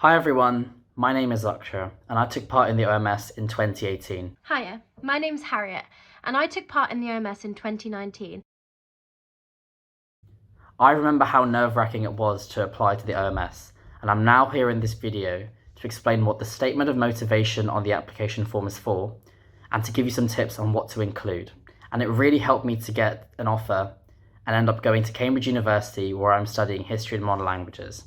Hi everyone, my name is Aksha and I took part in the OMS in 2018. Hiya, my name's Harriet and I took part in the OMS in 2019. I remember how nerve-wracking it was to apply to the OMS, and I'm now here in this video to explain what the statement of motivation on the application form is for and to give you some tips on what to include. And it really helped me to get an offer and end up going to Cambridge University, where I'm studying history and modern languages.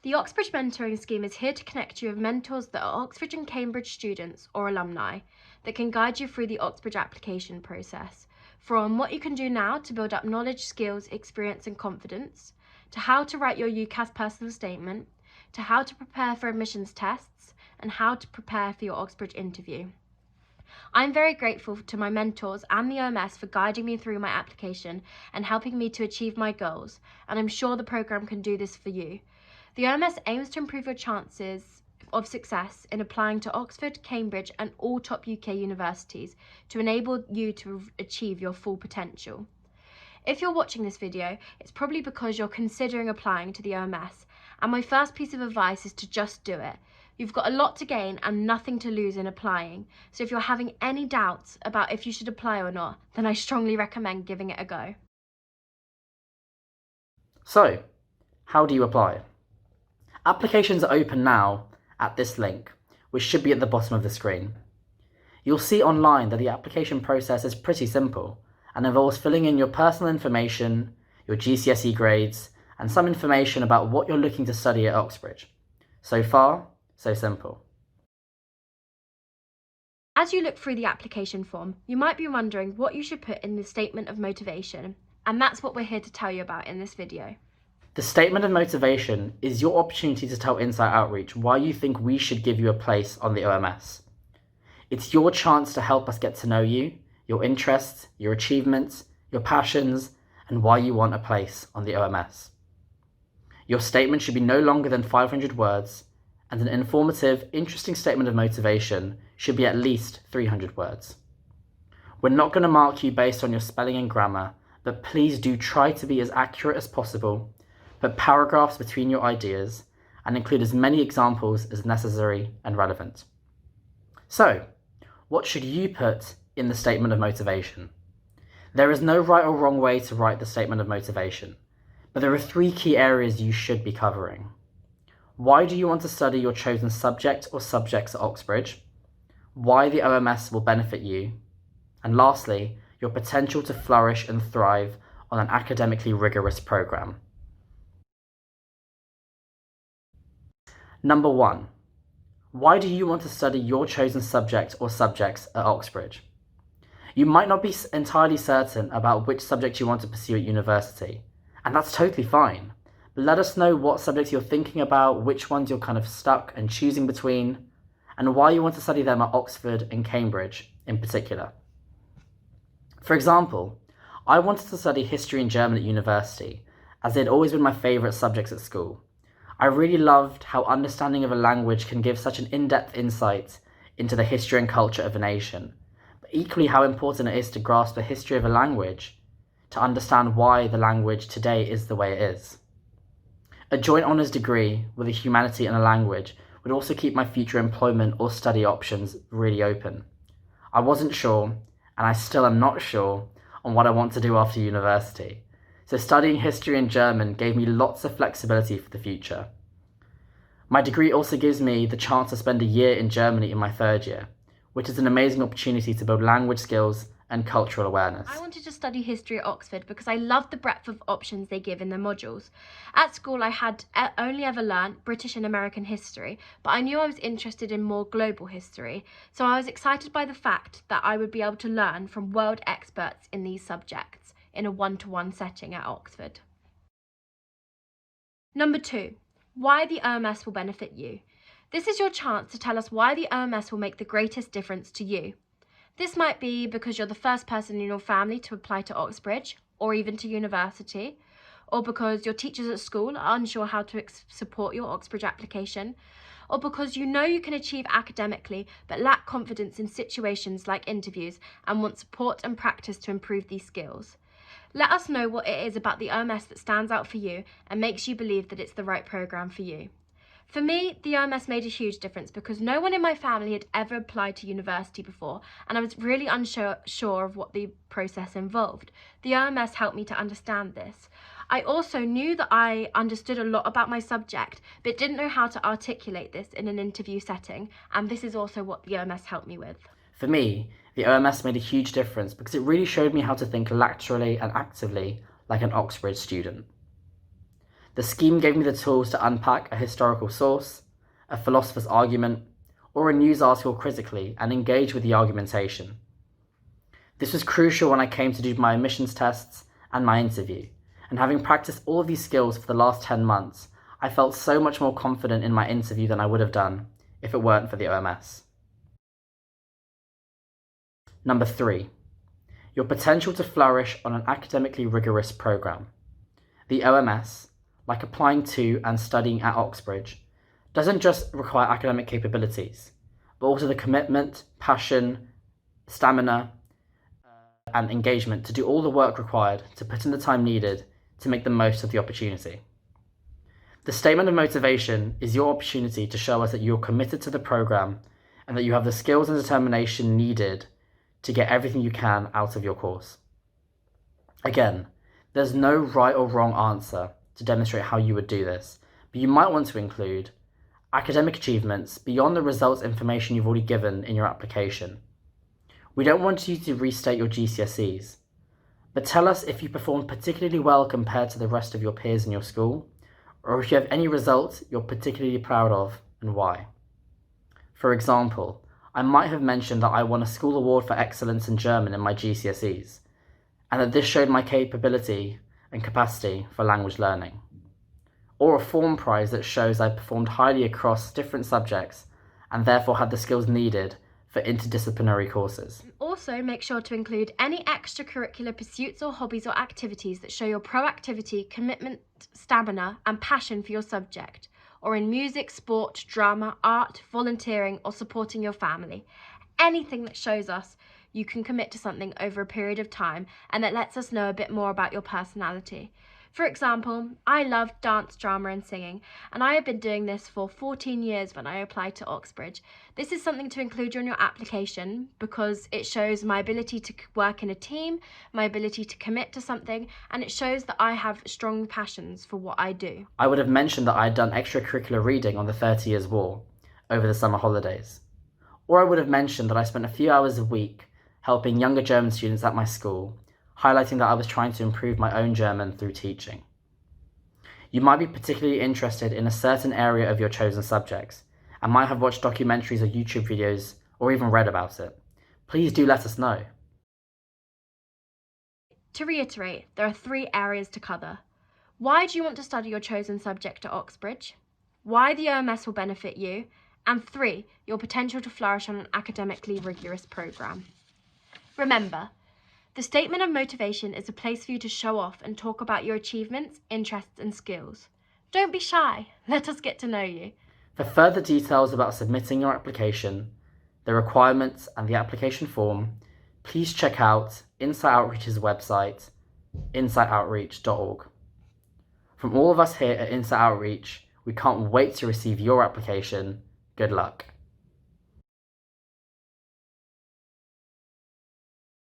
The Oxbridge Mentoring Scheme is here to connect you with mentors that are Oxbridge and Cambridge students or alumni that can guide you through the Oxbridge application process, from what you can do now to build up knowledge, skills, experience and confidence, to how to write your UCAS personal statement, to how to prepare for admissions tests, and how to prepare for your Oxbridge interview. I'm very grateful to my mentors and the OMS for guiding me through my application and helping me to achieve my goals, and I'm sure the programme can do this for you. The OMS aims to improve your chances of success in applying to Oxford, Cambridge and all top UK universities to enable you to achieve your full potential. If you're watching this video, it's probably because you're considering applying to the OMS, and my first piece of advice is to just do it. You've got a lot to gain and nothing to lose in applying, so if you're having any doubts about if you should apply or not, then I strongly recommend giving it a go. So, how do you apply? Applications are open now at this link, which should be at the bottom of the screen. You'll see online that the application process is pretty simple and involves filling in your personal information, your GCSE grades, and some information about what you're looking to study at Oxbridge. So far, so simple. As you look through the application form, you might be wondering what you should put in the statement of motivation, and that's what we're here to tell you about in this video. The statement of motivation is your opportunity to tell Insight Outreach why you think we should give you a place on the OMS. It's your chance to help us get to know you, your interests, your achievements, your passions, and why you want a place on the OMS. Your statement should be no longer than 500 words, and an informative, interesting statement of motivation should be at least 300 words. We're not going to mark you based on your spelling and grammar, but please do try to be as accurate as possible. Put paragraphs between your ideas and include as many examples as necessary and relevant. So, what should you put in the statement of motivation? There is no right or wrong way to write the statement of motivation, but there are 3 key areas you should be covering. Why do you want to study your chosen subject or subjects at Oxbridge? Why the OMS will benefit you? And lastly, your potential to flourish and thrive on an academically rigorous programme. Number 1. Why do you want to study your chosen subject or subjects at Oxbridge? You might not be entirely certain about which subject you want to pursue at university, and that's totally fine. But let us know what subjects you're thinking about, which ones you're kind of stuck and choosing between, and why you want to study them at Oxford and Cambridge in particular. For example, I wanted to study history and German at university, as they'd always been my favourite subjects at school. I really loved how understanding of a language can give such an in-depth insight into the history and culture of a nation, but equally how important it is to grasp the history of a language, to understand why the language today is the way it is. A joint honours degree with a humanity and a language would also keep my future employment or study options really open. I wasn't sure, and I still am not sure, on what I want to do after university. So studying history and German gave me lots of flexibility for the future. My degree also gives me the chance to spend a year in Germany in my 3rd year, which is an amazing opportunity to build language skills and cultural awareness. I wanted to study history at Oxford because I loved the breadth of options they give in their modules. At school I had only ever learnt British and American history, but I knew I was interested in more global history, so I was excited by the fact that I would be able to learn from world experts in these subjects in a one-to-one setting at Oxford. Number 2. Why the OMS will benefit you. This is your chance to tell us why the OMS will make the greatest difference to you. This might be because you're the first person in your family to apply to Oxbridge or even to university, or because your teachers at school are unsure how to support your Oxbridge application, or because you know you can achieve academically but lack confidence in situations like interviews and want support and practice to improve these skills. Let us know what it is about the OMS that stands out for you and makes you believe that it's the right programme for you. For me, the OMS made a huge difference because no one in my family had ever applied to university before, and I was really unsure of what the process involved. The OMS helped me to understand this. I also knew that I understood a lot about my subject, but didn't know how to articulate this in an interview setting, and this is also what the OMS helped me with. For me, the OMS made a huge difference because it really showed me how to think laterally and actively like an Oxbridge student. The scheme gave me the tools to unpack a historical source, a philosopher's argument, or a news article critically and engage with the argumentation. This was crucial when I came to do my admissions tests and my interview, and having practiced all of these skills for the last 10 months, I felt so much more confident in my interview than I would have done if it weren't for the OMS. Number 3, your potential to flourish on an academically rigorous program. The OMS, like applying to and studying at Oxbridge, doesn't just require academic capabilities, but also the commitment, passion, stamina, and engagement to do all the work required to put in the time needed to make the most of the opportunity. The statement of motivation is your opportunity to show us that you're committed to the program and that you have the skills and determination needed to get everything you can out of your course. Again, there's no right or wrong answer to demonstrate how you would do this, but you might want to include academic achievements beyond the results information you've already given in your application. We don't want you to restate your GCSEs, but tell us if you performed particularly well compared to the rest of your peers in your school, or if you have any results you're particularly proud of and why. For example, I might have mentioned that I won a school award for excellence in German in my GCSEs, and that this showed my capability and capacity for language learning. Or a form prize that shows I performed highly across different subjects and therefore had the skills needed for interdisciplinary courses. Also, make sure to include any extracurricular pursuits or hobbies or activities that show your proactivity, commitment, stamina, and passion for your subject, or in music, sport, drama, art, volunteering, or supporting your family. Anything that shows us you can commit to something over a period of time and that lets us know a bit more about your personality. For example, I love dance, drama and singing, and I have been doing this for 14 years when I applied to Oxbridge. This is something to include on your application because it shows my ability to work in a team, my ability to commit to something, and it shows that I have strong passions for what I do. I would have mentioned that I had done extracurricular reading on the 30 Years' War over the summer holidays. Or I would have mentioned that I spent a few hours a week helping younger German students at my school, highlighting that I was trying to improve my own German through teaching. You might be particularly interested in a certain area of your chosen subjects, and might have watched documentaries or YouTube videos, or even read about it. Please do let us know. To reiterate, there are 3 areas to cover. Why do you want to study your chosen subject at Oxbridge? Why the OMS will benefit you? And 3, your potential to flourish on an academically rigorous programme. Remember, the statement of motivation is a place for you to show off and talk about your achievements, interests and skills. Don't be shy, let us get to know you. For further details about submitting your application, the requirements and the application form, please check out Insight Outreach's website, insightoutreach.org. From all of us here at Insight Outreach, we can't wait to receive your application. Good luck.